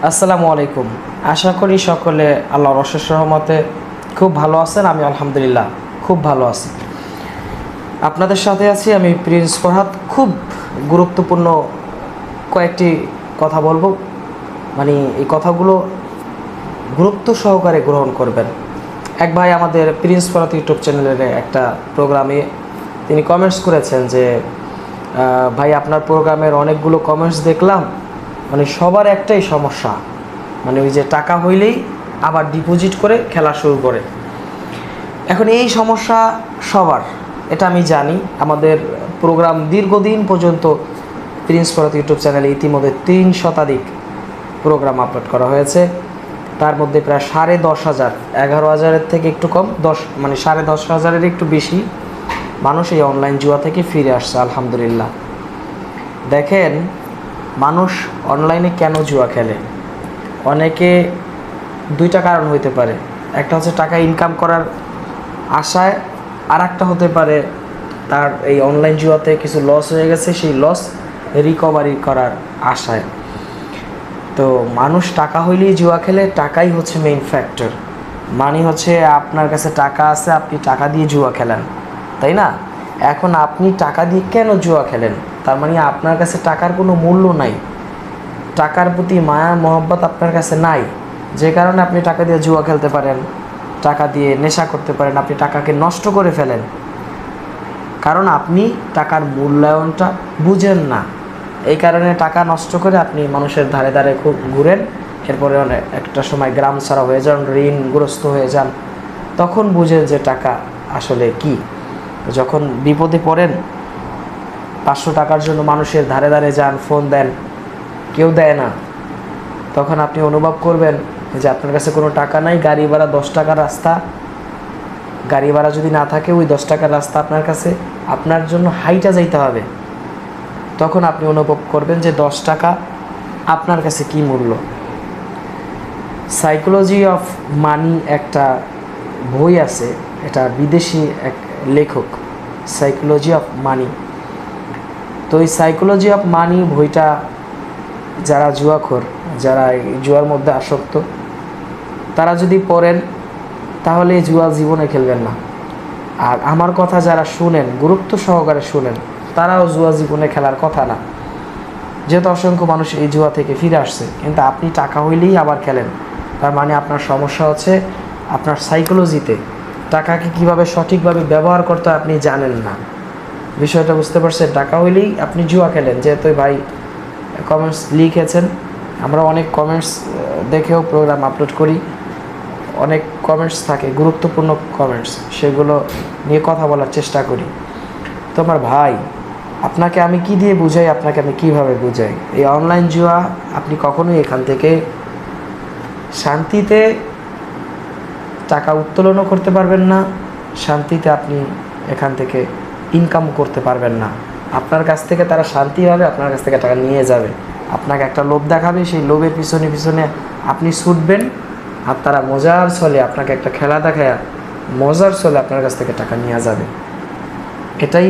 আসসালামু আলাইকুম। আশা করি সকলে আল্লাহর অশেষ রহমতে খুব ভালো আছেন। আমি আলহামদুলিল্লাহ খুব ভালো আছি। আপনাদের সাথে আছি আমি প্রিন্স ফরহাদ। খুব গুরুত্বপূর্ণ কয়েকটি কথা বলবো, এই কথাগুলো গুরুত্ব সহকারে গ্রহণ করবেন। এক ভাই আমাদের প্রিন্স ফরহাদ ইউটিউব চ্যানেলের একটা প্রোগ্রামে তিনি কমেন্টস করেছেন যে ভাই, আপনার প্রোগ্রামের অনেকগুলো কমেন্টস দেখলাম, সবার একটাই সমস্যা, ওই যে টাকা হইলেই আবার ডিপোজিট করে খেলা শুরু করে। এখন এই সমস্যা সবার, এটা আমি জানি। আমাদের প্রোগ্রাম দীর্ঘদিন পর্যন্ত প্রিন্স ফরহাদ ইউটিউব চ্যানেলে ইতিমধ্যে 3 শতাধিক প্রোগ্রাম আপলোড করা হয়েছে। তার মধ্যে প্রায় 10,500, 11,000 থেকে একটু কম, 10,500 একটু বেশি মানুষ এই অনলাইন জুয়া থেকে ফিরে আসছে আলহামদুলিল্লাহ। দেখেন, মানুষ অনলাইনে কেন জুয়া খেলে? অনেকে দুইটা কারণ হইতে পারে। একটা হচ্ছে টাকা ইনকাম করার আশায়, আর একটা হতে পারে তার এই অনলাইন জুয়াতে কিছু লস হয়ে গেছে, সেই লস রিকভারি করার আশায়। তো মানুষ টাকা হইলেই জুয়া খেলে, টাকাই হচ্ছে মেইন ফ্যাক্টর। হচ্ছে আপনার কাছে টাকা আছে, আপনি টাকা দিয়ে জুয়া খেলেন, তাই না? এখন আপনি টাকা দিয়ে কেন জুয়া খেলেন? তার আপনার কাছে টাকার কোনো মূল্য নাই, টাকার প্রতি মায়া মহব্বত আপনার কাছে নাই, যে কারণে আপনি টাকা দিয়ে জুয়া খেলতে পারেন, টাকা দিয়ে নেশা করতে পারেন, আপনি টাকাকে নষ্ট করে ফেলেন। কারণ আপনি টাকার মূল্যায়নটা বুঝেন না, এই কারণে টাকা নষ্ট করে আপনি মানুষের ধারে ধারে খুব ঘুরেন। এরপরে একটা সময় গ্রাম ছাড়া হয়ে যান, ঋণগ্রস্ত হয়ে যান, তখন বুঝেন যে টাকা আসলে কি। যখন বিপদে পড়েন, 500 টাকার জন্য মানুষের ধারে ধারে যান, ফোন দেন, কেউ দেয় না, তখন আপনি অনুভব করবেন যে আপনার কাছে কোনো টাকা নাই। গাড়ি ভাড়া 10 টাকার রাস্তা, গাড়ি ভাড়া যদি না থাকে, ওই 10 টাকার রাস্তা আপনার কাছে আপনার জন্য হাইটা যাইতে হবে। তখন আপনি অনুভব করবেন যে 10 টাকা আপনার কাছে কি মূল্য। সাইকোলজি অফ মানি একটা বই আছে, এটা বিদেশি এক লেখক, সাইকোলজি অফ মানি। তো এই সাইকোলজি অফ মানি বইটা যারা জুয়াখোর, যারা জুয়ার মধ্যে আসক্ত, তারা যদি পড়েন তাহলে জুয়া জীবনে খেলবেন না। আর আমার কথা যারা শুনেন, গুরুত্ব সহকারে শুনেন, তারাও জুয়া জীবনে খেলার কথা না। যেহেতু অসংখ্য মানুষ এই জুয়া থেকে ফিরে আসছে, কিন্তু আপনি টাকা হইলেই আবার খেলেন, তার আপনার সমস্যা হচ্ছে আপনার সাইকোলজিতে। টাকাকে কিভাবে সঠিকভাবে ব্যবহার করতে হয় আপনি জানেন না। বিষয়টা বুঝতে পারছেন? টাকা হইলেই আপনি জুয়া খেলেন। যেহেতু ভাই কমেন্টস লিখেছেন, আমরা অনেক কমেন্টস দেখেও প্রোগ্রাম আপলোড করি, অনেক কমেন্টস থাকে, গুরুত্বপূর্ণ কমেন্টস, সেগুলো নিয়ে কথা বলার চেষ্টা করি। তো আমার ভাই, আপনাকে আমি কি দিয়ে বুঝাই, আপনাকে আমি কিভাবে বুঝাই? এই অনলাইন জুয়া আপনি কখনোই এখান থেকে শান্তিতে টাকা উত্তোলনও করতে পারবেন না, শান্তিতে আপনি এখান থেকে ইনকাম করতে পারবেন না। আপনার কাছ থেকে তারা শান্তি হবে, আপনার কাছ থেকে টাকা নিয়ে যাবে, আপনাকে একটা লোভ দেখাবে, সেই লোভের পিছনে পিছনে আপনি ছুটবেন, আর তারা মজার ছলে আপনাকে একটা খেলা দেখায় মজার ছলে আপনার কাছ থেকে টাকা নিয়ে যাবে। এটাই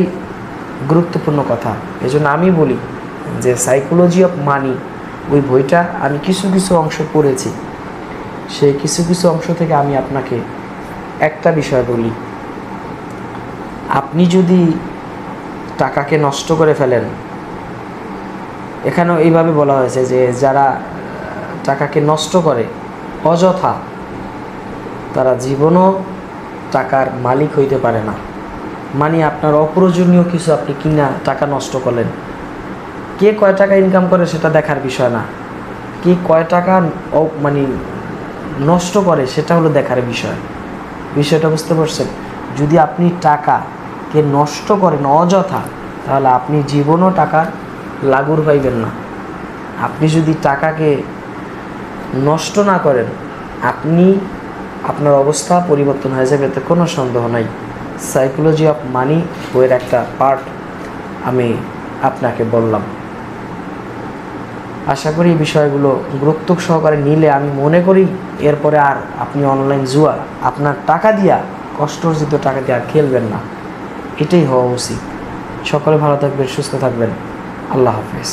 গুরুত্বপূর্ণ কথা। এই জন্য আমি বলি যে সাইকোলজি অফ মানি, ওই বইটা আমি কিছু কিছু অংশ পড়েছি, সেই কিছু কিছু অংশ থেকে আমি আপনাকে একটা বিষয় বলি। আপনি যদি টাকাকে নষ্ট করে ফেলেন, এখানেও এইভাবে বলা হয়েছে যে যারা টাকাকে নষ্ট করে অযথা, তারা জীবনও টাকার মালিক হইতে পারে না। আপনার অপ্রয়োজনীয় কিছু আপনি কিনা টাকা নষ্ট করলেন। কে কয় টাকা ইনকাম করে সেটা দেখার বিষয় না, কে কয় টাকা নষ্ট করে সেটা হলো দেখার বিষয়। বিষয়টা বুঝতে পারছেন? যদি আপনি টাকাকে নষ্ট করেন অযথা, তাহলে আপনি জীবনও টাকার লাগুর পাইবেন না। আপনি যদি টাকাকে নষ্ট না করেন, আপনার অবস্থা পরিবর্তন হয়ে যাবে, এতে কোনো সন্দেহ নাই। সাইকোলজি অফ মানি বইয়ের একটা পার্ট আমি আপনাকে বললাম। আশা করি এই বিষয়গুলো গুরুত্ব সহকারে নিলে, আমি মনে করি এরপরে আর আপনি অনলাইন জুয়া আপনার টাকা দিয়া, কষ্ট অর্জিত টাকা দিয়ে আর খেলবেন না। এটাই হওয়া উচিত। সকলে ভালো থাকবেন, সুস্থ থাকবেন। আল্লাহ হাফেজ।